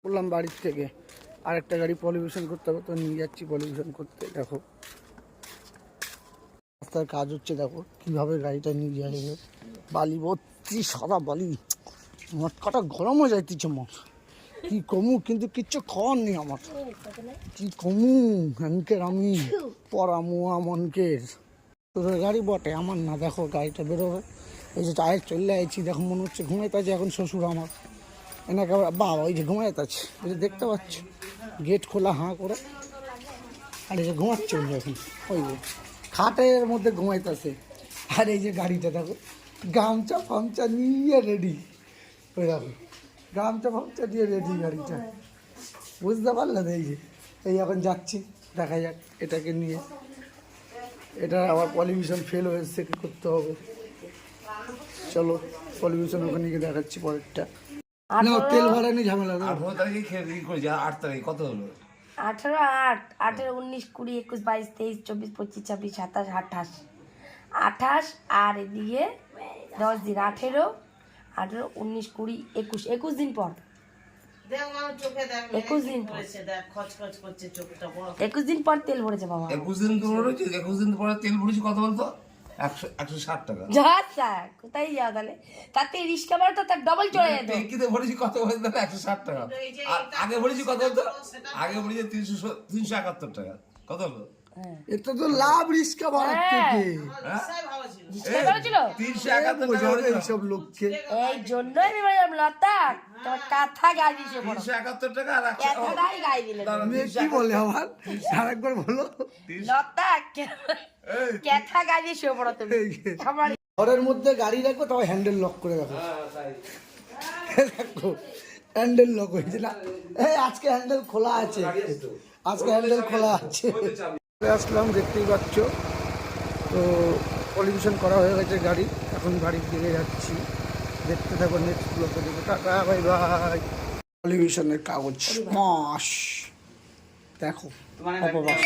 বললাম বাড়ির থেকে আরেকটা গাড়ি পলিউশন করতে হবে, তো নিয়ে যাচ্ছি পলিউশন করতে। দেখো রাস্তার কাজ হচ্ছে, দেখো কিভাবে গাড়িটা নিয়ে যাওয়া যাবে। বালি ভর্তি, সাদা বালি, মট কাটা গরম হয়ে যাইতেছে মত। কি কমু, কিন্তু কিচ্ছু খাওয়ার নেই আমার। কি কমু হ্যানকের আমি পরামু মনকের। তোদের গাড়ি বটে, আমার না। দেখো গাড়িটা বেরোবে, এই যে টায়ার চলে আইছি। দেখো মনে হচ্ছে ঘুমাইতেছে এখন শ্বশুর আমার। এনাকে বাবা ওই যে ঘুমাইতেছে, ওই যে দেখতে পাচ্ছ গেট খোলা হাঁ করে। আর এই যে ঘুমাচ্ছে ওই এখন, ওই যে খাটের মধ্যে ঘুমাইতেছে। আর এই যে গাড়িটা দেখো গামছা ফামছা নিয়ে রেডি। ওই দেখো গামছা ফামছা দিয়ে রেডি গাড়িটা, বুঝতে পারলেন? এই যে এই এখন যাচ্ছি, দেখা যাক এটাকে নিয়ে। এটা আবার পলিউশন ফেল হয়েছে, কি করতে হবে। চলো পলিউশন ওখানে গিয়ে দেখাচ্ছি পরেরটা। না তেল ভরা নেই, ঝামেলা। 18 তারিখে খেয়ে করেছি, 8 তারিখ কত হলো? 18, 8, 18, 19, 20, 21, 22, 23, 24, 25, 26, 27, 28, 28 আর এদিকে 10 দিন। 18, 19, 20, 21, 21 দিন পর। 21 দিন পর 21 দিন পর তেল ভরেছে বাবা। 21 দিন ভরেছি, 21 দিন পরে তেল ভরেছি কত বলতো? 160 টাকা। আচ্ছা কোথায় যাও তাহলে? তাতে রিস্কা ভাড়া তো তার ডবল চলে যেত। ট্যাঙ্কিতে ভরেছি কত বলতো? 160 টাকা। আর আগে ভরেছি কত বলতো? আগে ভরেছি 371 টাকা। কত হলো? এটা তো লাভ রিস্কা ভাড়ার থেকে। রিস্কা ভাড়া ছিল 371 টাকা ভরেছি। এইসব লোককে এই জন্যই আমি বললাম লতা তোমার কাঁথা গায়ে দিছে বড় 371 টাকা আর কাঁথাটাই গায়ে দিলে মেয়ে কি বলে আমার, আরেকবার বলো। লতা কাঁথা গায়ে দিছে বড় তুমি আমার। ঘরের মধ্যে গাড়ি রাখো, তবে হ্যান্ডেল লক করে রাখো। দেখো হ্যান্ডেল লক হয়েছে না? এই আজকে হ্যান্ডেল খোলা আছে, আজকে হ্যান্ডেল খোলা আছে। আসলাম, দেখতেই পাচ্ছ। তো পলিউশন করা হয়ে গেছে গাড়ি, এখন বাড়ির দিকে যাচ্ছি। দেখতে থাকো নেক্সট ব্লগে। দেখো টাটা, বাই বাই। পলিউশনের কাগজ মাস দেখো অপবাস।